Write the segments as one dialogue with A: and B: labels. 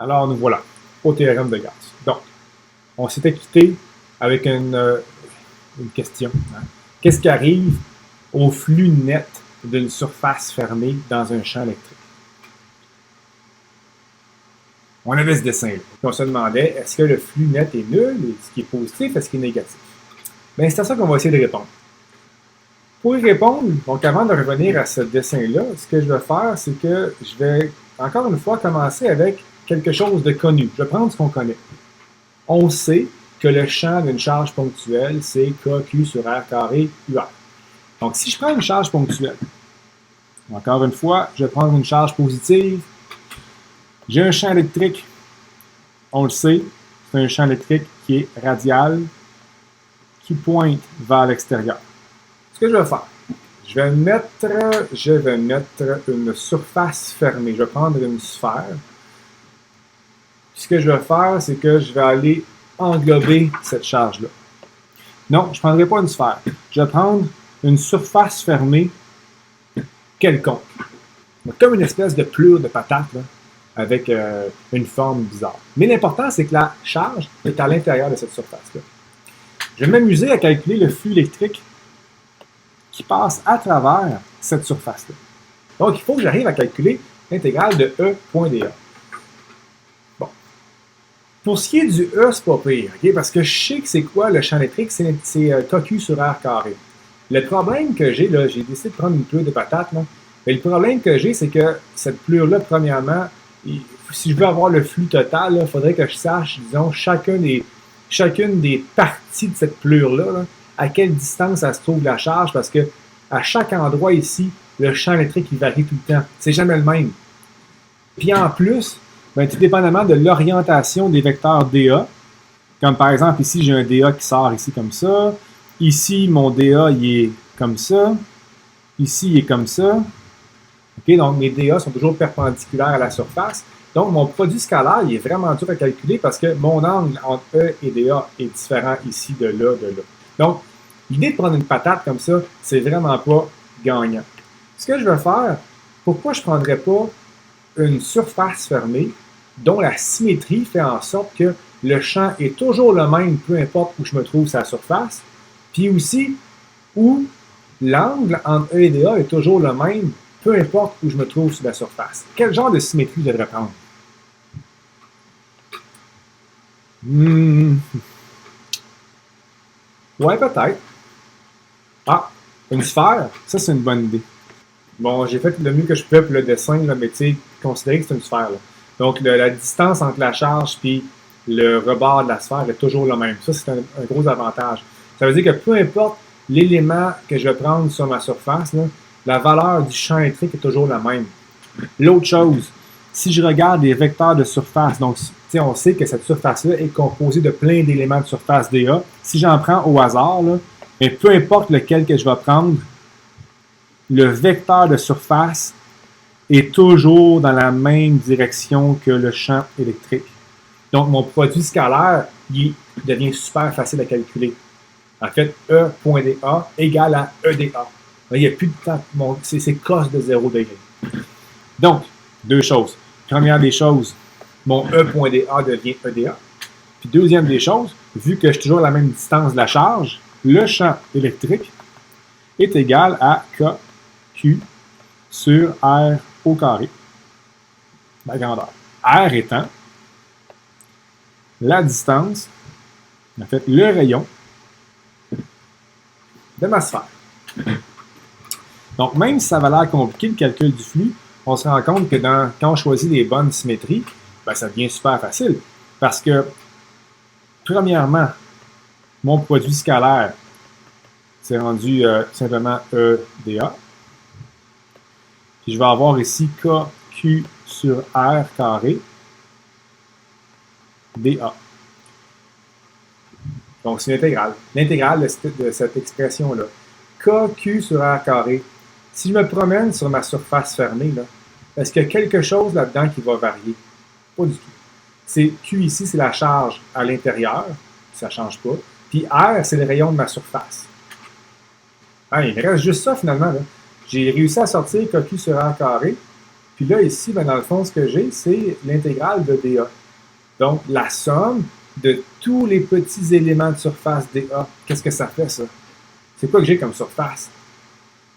A: Alors, nous voilà au théorème de Gauss. Donc, on s'était quitté avec une question. Hein. Qu'est-ce qui arrive au flux net d'une surface fermée dans un champ électrique? On avait ce dessin-là. On se demandait, est-ce que le flux net est nul? Est-ce qu'il est positif? Est-ce qu'il est négatif? Bien, c'est à ça qu'on va essayer de répondre. Pour y répondre, donc avant de revenir à ce dessin-là, ce que je vais faire, c'est que je vais, encore une fois, commencer avec quelque chose de connu. Je vais prendre ce qu'on connaît. On sait que le champ d'une charge ponctuelle, c'est KQ sur R carré UR. Donc, si je prends une charge ponctuelle, encore une fois, je vais prendre une charge positive. J'ai un champ électrique, on le sait, c'est un champ électrique qui est radial, qui pointe vers l'extérieur. Ce que je vais faire, je vais mettre une surface fermée. Je vais prendre une sphère. Puis ce que je vais faire, c'est que je vais aller englober cette charge-là. Non, je ne prendrai pas une sphère. Je vais prendre une surface fermée quelconque. Donc, comme une espèce de plure de patate, là, avec une forme bizarre. Mais l'important, c'est que la charge est à l'intérieur de cette surface-là. Je vais m'amuser à calculer le flux électrique qui passe à travers cette surface-là. Donc, il faut que j'arrive à calculer l'intégrale de E.dA. Bon. Pour ce qui est du E, c'est pas pire, okay? Parce que je sais que c'est quoi le champ électrique, c'est KQ sur R carré. Le problème que j'ai, là, j'ai décidé de prendre une pleure de patate, là, mais le problème que j'ai, c'est que cette pleure-là, premièrement, si je veux avoir le flux total, il faudrait que je sache, disons, chacune des parties de cette pleure-là, là, à quelle distance elle se trouve la charge, parce que à chaque endroit ici, le champ électrique il varie tout le temps. C'est jamais le même. Puis en plus, ben, tout dépendamment de l'orientation des vecteurs DA, comme par exemple ici, j'ai un DA qui sort ici comme ça. Ici, mon DA il est comme ça. Ici, il est comme ça. Okay, donc, mes DA sont toujours perpendiculaires à la surface. Donc, mon produit scalaire, il est vraiment dur à calculer parce que mon angle entre E et DA est différent ici de là, de là. Donc, l'idée de prendre une patate comme ça, c'est vraiment pas gagnant. Ce que je vais faire, pourquoi je ne prendrais pas une surface fermée dont la symétrie fait en sorte que le champ est toujours le même, peu importe où je me trouve sur la surface, puis aussi où l'angle entre E et DA est toujours le même, peu importe où je me trouve sur la surface. Quel genre de symétrie je devrais prendre? Ouais, peut-être. Ah, une sphère, ça c'est une bonne idée. Bon, j'ai fait le mieux que je pouvais pour le dessin, là, mais tu sais, considérez que c'est une sphère. Là. Donc, la distance entre la charge et le rebord de la sphère est toujours le même. Ça, c'est un gros avantage. Ça veut dire que peu importe l'élément que je vais prendre sur ma surface, là, la valeur du champ électrique est toujours la même. L'autre chose, si je regarde les vecteurs de surface, donc on sait que cette surface-là est composée de plein d'éléments de surface DA. Si j'en prends au hasard, là, mais peu importe lequel que je vais prendre, le vecteur de surface est toujours dans la même direction que le champ électrique. Donc, mon produit scalaire, il devient super facile à calculer. En fait, E.dA égale à EdA. Il n'y a plus de temps. C'est cos de 0 degré. Donc, deux choses. Première des choses, mon E.dA devient EdA. Puis deuxième des choses, vu que je suis toujours à la même distance de la charge, le champ électrique est égal à KQ sur R au carré. La grandeur. R étant la distance, en fait, le rayon de ma sphère. Donc, même si ça va l'air compliqué le calcul du flux, on se rend compte que quand on choisit les bonnes symétries, ben, ça devient super facile. Parce que, premièrement, mon produit scalaire, c'est rendu simplement EdA. Puis je vais avoir ici KQ sur R carré dA. Donc, c'est l'intégrale. L'intégrale de cette expression-là. KQ sur R carré. Si je me promène sur ma surface fermée, est-ce qu'il y a quelque chose là-dedans qui va varier? Pas du tout. C'est Q ici, c'est la charge à l'intérieur. Ça ne change pas. Puis R, c'est le rayon de ma surface. Ah, il me reste juste ça finalement. J'ai réussi à sortir KQ sur R carré. Puis là, ici, ben, dans le fond, ce que j'ai, c'est l'intégrale de dA. Donc, la somme de tous les petits éléments de surface dA. Qu'est-ce que ça fait, ça? C'est quoi que j'ai comme surface?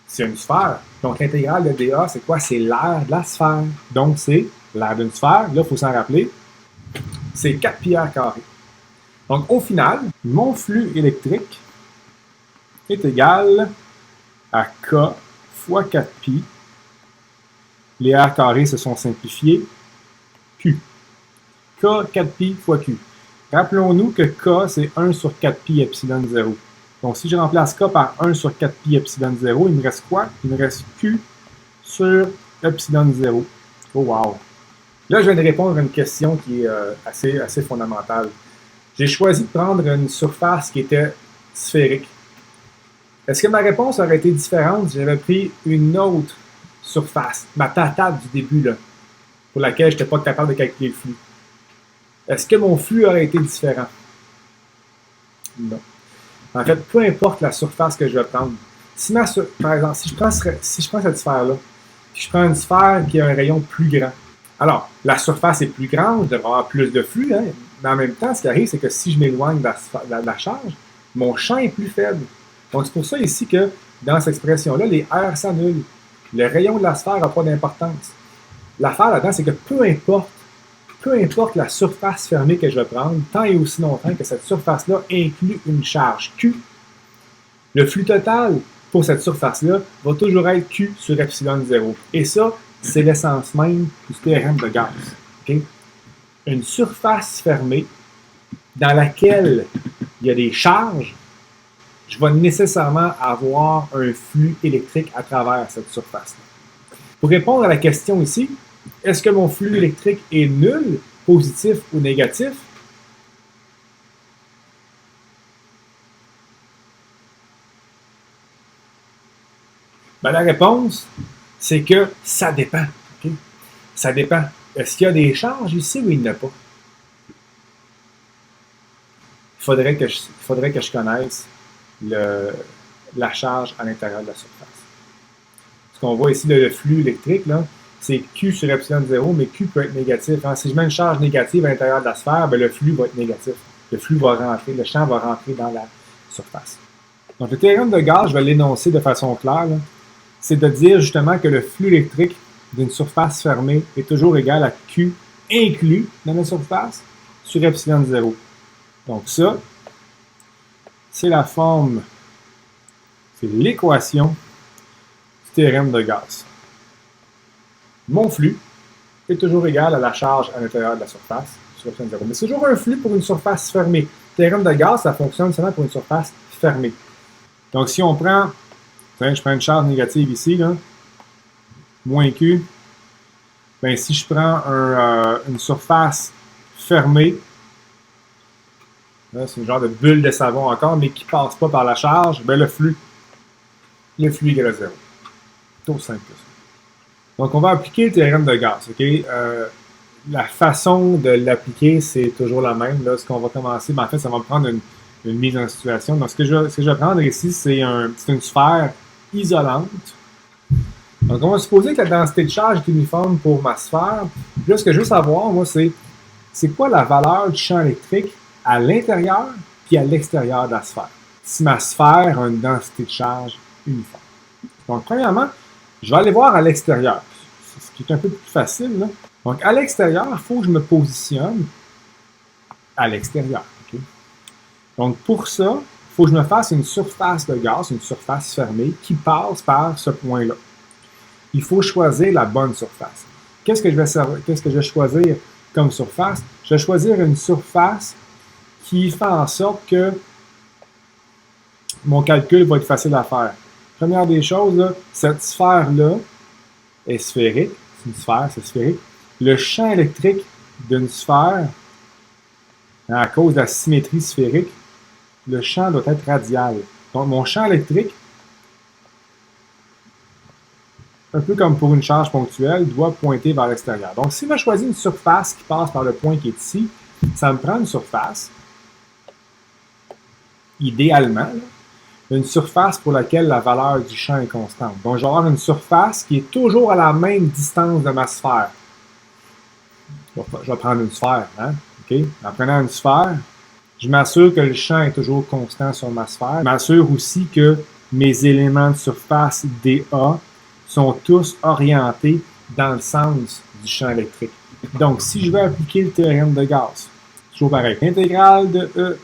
A: C'est une sphère. Donc, l'intégrale de dA, c'est quoi? C'est l'aire de la sphère. Donc, c'est l'aire d'une sphère. Là, il faut s'en rappeler. C'est 4 pi r carré. Donc, au final, mon flux électrique est égal à K fois 4 pi. Les r carrés se sont simplifiés. Q. K, 4 pi fois Q. Rappelons-nous que K, c'est 1 sur 4 pi epsilon 0. Donc, si je remplace K par 1 sur 4 pi epsilon 0, il me reste quoi? Il me reste Q sur epsilon 0. Oh, wow! Là, je viens de répondre à une question qui est assez fondamentale. J'ai choisi de prendre une surface qui était sphérique. Est-ce que ma réponse aurait été différente si j'avais pris une autre surface, ma table du début, là, pour laquelle je n'étais pas capable de calculer le flux? Est-ce que mon flux aurait été différent? Non. En fait, peu importe la surface que je vais prendre. Par exemple, si je prends cette sphère-là, puis je prends une sphère qui a un rayon plus grand. Alors, la surface est plus grande, je devrais avoir plus de flux, hein, mais en même temps, ce qui arrive, c'est que si je m'éloigne de la charge, mon champ est plus faible. Donc, c'est pour ça ici que, dans cette expression-là, les R s'annulent. Le rayon de la sphère n'a pas d'importance. L'affaire là-dedans, c'est que peu importe la surface fermée que je vais prendre, tant et aussi longtemps que cette surface-là inclut une charge Q, le flux total pour cette surface-là va toujours être Q sur epsilon 0. Et ça, c'est l'essence même du théorème de Gauss. Okay? Une surface fermée dans laquelle il y a des charges, je vais nécessairement avoir un flux électrique à travers cette surface-là. Pour répondre à la question ici, est-ce que mon flux électrique est nul, positif ou négatif? Ben, la réponse, c'est que ça dépend. Okay? Ça dépend. Est-ce qu'il y a des charges ici ou il n'y en a pas? Il faudrait que je connaisse la charge à l'intérieur de la surface. Ce qu'on voit ici, le flux électrique, là, c'est Q sur epsilon 0, mais Q peut être négatif. Hein? Si je mets une charge négative à l'intérieur de la sphère, ben, le flux va être négatif. Le flux va rentrer, le champ va rentrer dans la surface. Donc, le théorème de Gauss, je vais l'énoncer de façon claire, c'est de dire justement que le flux électrique d'une surface fermée est toujours égal à Q inclus dans la surface sur epsilon 0. Donc ça, c'est la forme, c'est l'équation du théorème de Gauss. Mon flux est toujours égal à la charge à l'intérieur de la surface sur epsilon 0. Mais c'est toujours un flux pour une surface fermée. Le théorème de Gauss, ça fonctionne seulement pour une surface fermée. Donc si on prend, je prends une charge négative ici, là, moins Q, ben, si je prends une surface fermée, c'est une genre de bulle de savon encore, mais qui ne passe pas par la charge, ben, le flux est égal à 0. C'est aussi simple que ça. Donc, on va appliquer le théorème de Gauss. Okay? La façon de l'appliquer, c'est toujours la même. Là, ce qu'on va commencer, ben, en fait, ça va me prendre une mise en situation. Donc, ce que je vais prendre ici, c'est une sphère isolante. Donc, on va supposer que la densité de charge est uniforme pour ma sphère. Puis là, ce que je veux savoir, moi, c'est quoi la valeur du champ électrique à l'intérieur puis à l'extérieur de la sphère. Si ma sphère a une densité de charge uniforme. Donc, premièrement, je vais aller voir à l'extérieur. C'est ce qui est un peu plus facile, là. Donc, à l'extérieur, il faut que je me positionne à l'extérieur. Okay? Donc, pour ça, il faut que je me fasse une surface de Gauss, une surface fermée, qui passe par ce point-là. Il faut choisir la bonne surface. Qu'est-ce que je vais choisir comme surface? Je vais choisir une surface qui fait en sorte que mon calcul va être facile à faire. Première des choses, là, cette sphère-là est sphérique. C'est une sphère, c'est sphérique. Le champ électrique d'une sphère, à cause de la symétrie sphérique, le champ doit être radial. Donc, mon champ électrique, un peu comme pour une charge ponctuelle, doit pointer vers l'extérieur. Donc, si je choisis une surface qui passe par le point qui est ici, ça me prend une surface, idéalement, là, une surface pour laquelle la valeur du champ est constante. Donc, je vais avoir une surface qui est toujours à la même distance de ma sphère. Je vais prendre une sphère. Hein? Okay? En prenant une sphère, je m'assure que le champ est toujours constant sur ma sphère. Je m'assure aussi que mes éléments de surface dA sont tous orientés dans le sens du champ électrique. Donc, si je veux appliquer le théorème de Gauss, toujours pareil. L'intégrale de E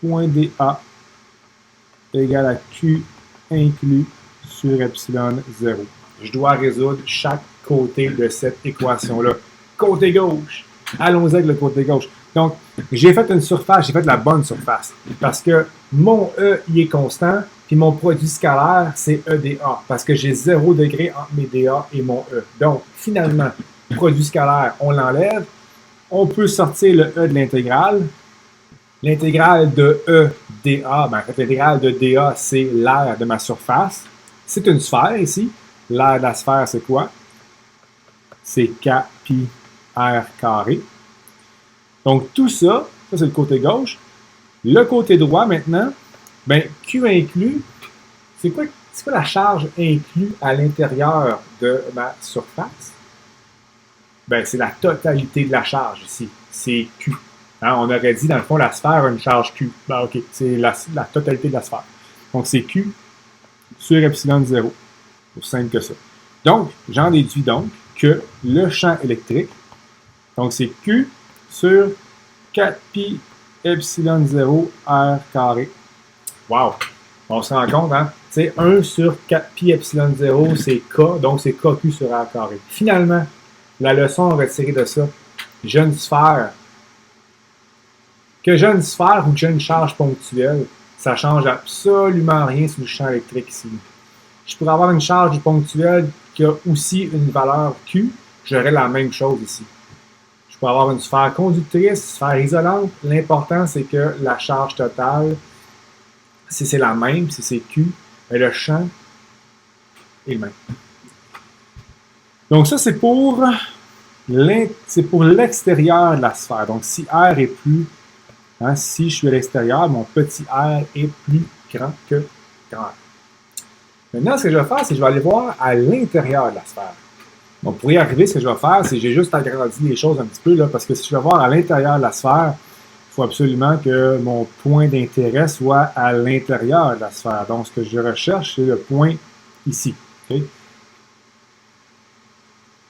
A: point dA égale à Q inclus sur epsilon 0. Je dois résoudre chaque côté de cette équation-là. Côté gauche. Allons-y avec le côté gauche. Donc, j'ai fait une surface, j'ai fait la bonne surface. Parce que mon E, il est constant, puis mon produit scalaire, c'est EdA. Parce que j'ai 0 degré entre mes dA et mon E. Donc, finalement, produit scalaire, on l'enlève. On peut sortir le E de l'intégrale. L'intégrale de E dA, ben, en fait, l'intégrale de dA, c'est l'aire de ma surface. C'est une sphère ici. L'aire de la sphère, c'est quoi? C'est K pi R carré. Donc, tout ça, ça c'est le côté gauche. Le côté droit, maintenant, ben, Q inclus, c'est quoi la charge inclue à l'intérieur de ma surface? Ben, c'est la totalité de la charge ici. C'est Q. Hein, on aurait dit, dans le fond, la sphère a une charge Q. Ben, OK, c'est la totalité de la sphère. Donc, c'est Q sur epsilon 0. Aussi simple que ça. Donc, j'en déduis donc que le champ électrique, donc c'est Q sur 4 pi epsilon 0 R carré. Wow! On se rend compte, hein? C'est 1 sur 4 pi epsilon 0, c'est K, donc c'est KQ sur R carré. Finalement, la leçon retirée de ça, j'ai une sphère. Que j'ai une sphère ou que j'ai une charge ponctuelle, ça ne change absolument rien sur le champ électrique ici. Je pourrais avoir une charge ponctuelle qui a aussi une valeur Q, j'aurais la même chose ici. Je peux avoir une sphère conductrice, sphère isolante. L'important, c'est que la charge totale, si c'est la même, si c'est Q, le champ est le même. Donc ça, c'est pour l'extérieur de la sphère. Donc si R est plus, hein, si je suis à l'extérieur, mon petit R est plus grand que grand R. Maintenant, ce que je vais faire, c'est que je vais aller voir à l'intérieur de la sphère. Donc, pour y arriver, ce que je vais faire, c'est que j'ai juste agrandi les choses un petit peu, là, parce que si je vais voir à l'intérieur de la sphère, il faut absolument que mon point d'intérêt soit à l'intérieur de la sphère. Donc, ce que je recherche, c'est le point ici. Okay?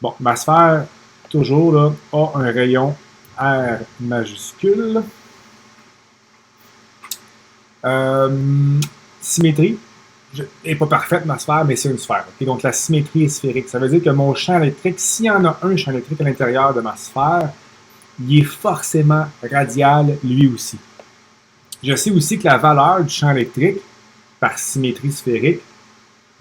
A: Bon, ma sphère, toujours, là, a un rayon R majuscule. Symétrie. n'est pas parfaite, ma sphère, mais c'est une sphère. Okay? Donc, la symétrie est sphérique. Ça veut dire que mon champ électrique, s'il y en a un champ électrique à l'intérieur de ma sphère, il est forcément radial lui aussi. Je sais aussi que la valeur du champ électrique, par symétrie sphérique,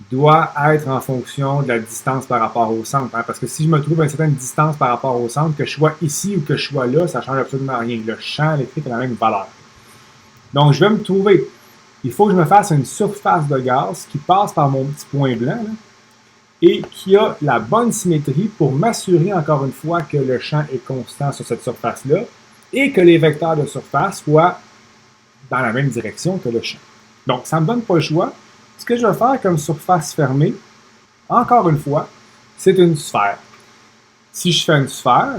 A: doit être en fonction de la distance par rapport au centre. Hein? Parce que si je me trouve à une certaine distance par rapport au centre, que je sois ici ou que je sois là, ça ne change absolument rien. Le champ électrique a la même valeur. Donc, je vais me trouver... Il faut que je me fasse une surface de gaz qui passe par mon petit point blanc là, et qui a la bonne symétrie pour m'assurer encore une fois que le champ est constant sur cette surface-là et que les vecteurs de surface soient dans la même direction que le champ. Donc, ça ne me donne pas le choix. Ce que je vais faire comme surface fermée, encore une fois, c'est une sphère. Si je fais une sphère,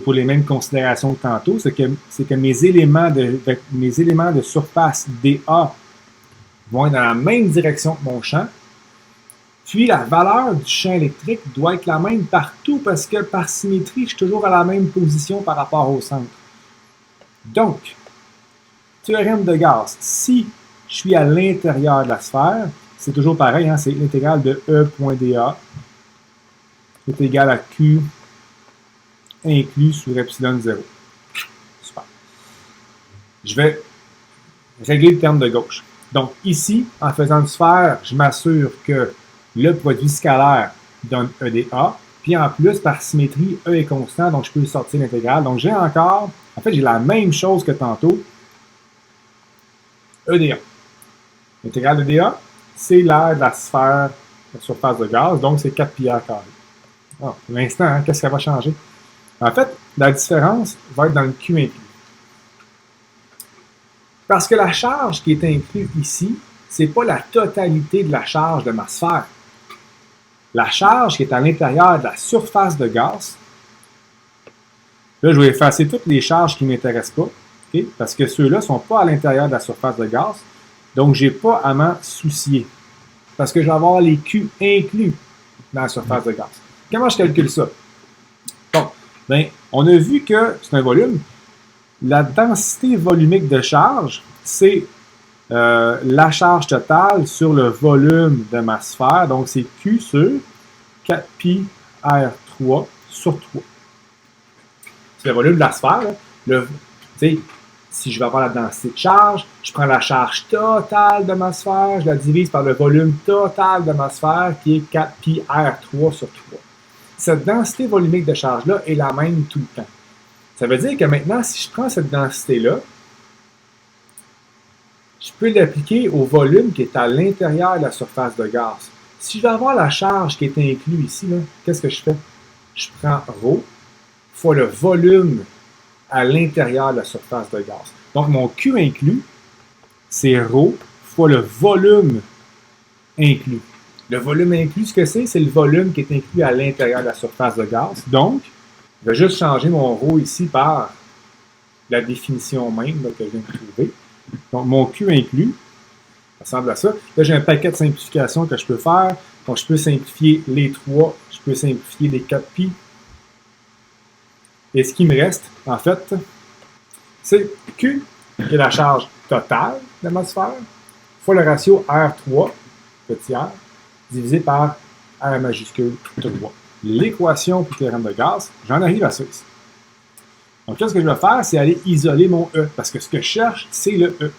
A: pour les mêmes considérations que tantôt, c'est que mes éléments de surface dA vont être dans la même direction que mon champ. Puis la valeur du champ électrique doit être la même partout parce que par symétrie, je suis toujours à la même position par rapport au centre. Donc, théorème de Gauss, si je suis à l'intérieur de la sphère, c'est toujours pareil, hein, c'est l'intégrale de E.dA est égal à Q inclus sur epsilon 0. Super. Je vais régler le terme de gauche. Donc ici, en faisant une sphère, je m'assure que le produit scalaire donne EdA, puis en plus, par symétrie, E est constant, donc je peux sortir l'intégrale. Donc j'ai encore, en fait, j'ai la même chose que tantôt, EdA. L'intégrale de dA, c'est l'aire de la sphère, la surface de gaz, donc c'est 4 pi r carré. Oh, pour l'instant, hein, qu'est-ce que ça va changer? En fait, la différence va être dans le Q inclus. Parce que la charge qui est incluse ici, c'est pas la totalité de la charge de ma sphère. La charge qui est à l'intérieur de la surface de gaz, là, je vais effacer toutes les charges qui ne m'intéressent pas, okay? Parce que ceux-là ne sont pas à l'intérieur de la surface de gaz, donc je n'ai pas à m'en soucier. Parce que je vais avoir les Q inclus dans la surface de gaz. Comment je calcule ça? Bon, bien, on a vu que c'est un volume. La densité volumique de charge, c'est la charge totale sur le volume de ma sphère. Donc, c'est Q sur 4 pi R3 sur 3. C'est le volume de la sphère. Si je veux avoir la densité de charge, je prends la charge totale de ma sphère, je la divise par le volume total de ma sphère qui est 4 pi R3 sur 3. Cette densité volumique de charge-là est la même tout le temps. Ça veut dire que maintenant, si je prends cette densité-là, je peux l'appliquer au volume qui est à l'intérieur de la surface de gaz. Si je veux avoir la charge qui est inclue ici, qu'est-ce que je fais? Je prends ρ fois le volume à l'intérieur de la surface de gaz. Donc, mon Q inclus, c'est ρ fois le volume inclus. Le volume inclus, ce que c'est le volume qui est inclus à l'intérieur de la surface de gaz. Donc, je vais juste changer mon ρ ici par la définition même là, que je viens de trouver. Donc, mon Q inclus, ça ressemble à ça. Là, j'ai un paquet de simplifications que je peux faire. Donc, je peux simplifier les 3, je peux simplifier les 4 pi. Et ce qui me reste, en fait, c'est Q, qui est la charge totale de ma sphère, fois le ratio R3, petit r, divisé par R majuscule 3. L'équation pour le théorème de gaz, j'en arrive à ça ici. Donc là, ce que je vais faire, c'est aller isoler mon E, parce que ce que je cherche, c'est le E.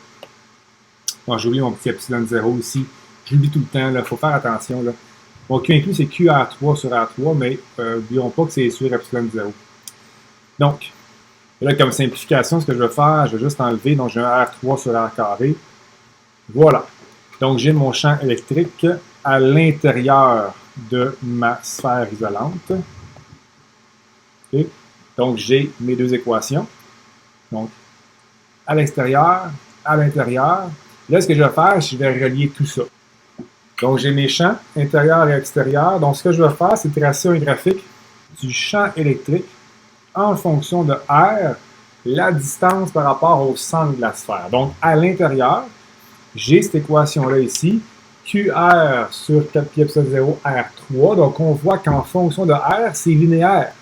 A: Bon, j'ai oublié mon petit epsilon 0 ici. Je l'oublie tout le temps, il faut faire attention. Là. Mon Q inclus, c'est QR3 sur R3, mais n'oublions pas que c'est sur epsilon 0. Donc, là, comme simplification, ce que je vais faire, je vais juste enlever, donc j'ai un R3 sur R carré. Voilà. Donc, j'ai mon champ électrique à l'intérieur de ma sphère isolante. Okay. Donc, j'ai mes deux équations. Donc, à l'extérieur, à l'intérieur. Là, ce que je vais faire, je vais relier tout ça. Donc, j'ai mes champs intérieur et extérieur. Donc, ce que je vais faire, c'est tracer un graphique du champ électrique en fonction de R, la distance par rapport au centre de la sphère. Donc, à l'intérieur, j'ai cette équation-là ici, QR sur 4 pi epsilon 0 R3. Donc, on voit qu'en fonction de R, c'est linéaire.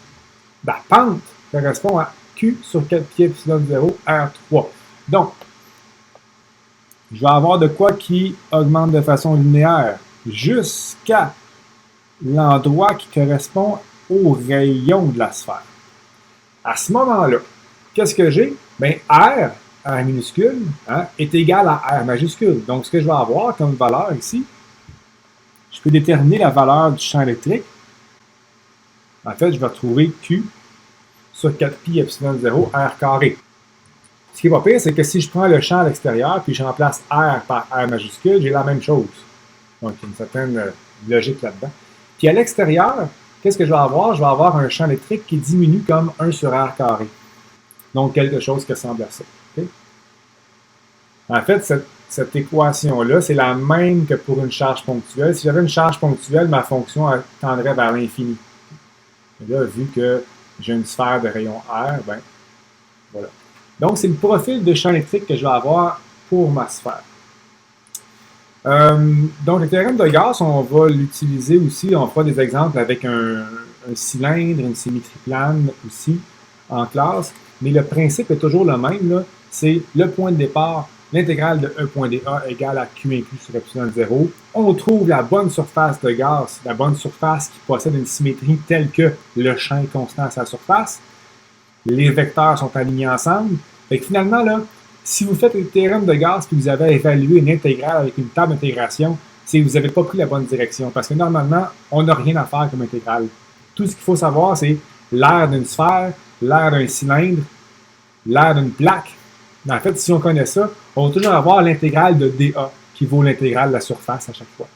A: La pente correspond à Q sur 4 pi epsilon 0 R3. Donc, je vais avoir de quoi qui augmente de façon linéaire jusqu'à l'endroit qui correspond au rayon de la sphère. À ce moment-là, qu'est-ce que j'ai? Bien, R minuscule, est égal à R majuscule. Donc, ce que je vais avoir comme valeur ici, je peux déterminer la valeur du champ électrique. En fait, je vais trouver Q sur 4 pi epsilon 0 R carré. Ce qui n'est pas pire, c'est que si je prends le champ à l'extérieur puis je remplace R par R majuscule, j'ai la même chose. Donc, il y a une certaine logique là-dedans. Puis à l'extérieur, qu'est-ce que je vais avoir? Je vais avoir un champ électrique qui diminue comme 1 sur R carré. Donc, quelque chose qui ressemble à ça. Okay? En fait, cette équation-là, c'est la même que pour une charge ponctuelle. Si j'avais une charge ponctuelle, ma fonction tendrait vers l'infini. Et là, vu que j'ai une sphère de rayon R, ben voilà. Donc, c'est le profil de champ électrique que je vais avoir pour ma sphère. Donc, le théorème de Gauss, on va l'utiliser aussi. On fera des exemples avec un cylindre, une symétrie plane aussi en classe. Mais le principe est toujours le même. C'est le point de départ, l'intégrale de E point dA égale à Q inclus sur epsilon 0. On trouve la bonne surface de Gauss, la bonne surface qui possède une symétrie telle que le champ est constant à sa surface. Les vecteurs sont alignés ensemble. Fait que finalement, là, si vous faites le théorème de Gauss et que vous avez évalué une intégrale avec une table d'intégration, c'est que vous n'avez pas pris la bonne direction. Parce que normalement, on n'a rien à faire comme intégrale. Tout ce qu'il faut savoir, c'est l'aire d'une sphère, l'aire d'un cylindre, l'aire d'une plaque. En fait, si on connaît ça, on va toujours avoir l'intégrale de dA qui vaut l'intégrale de la surface à chaque fois.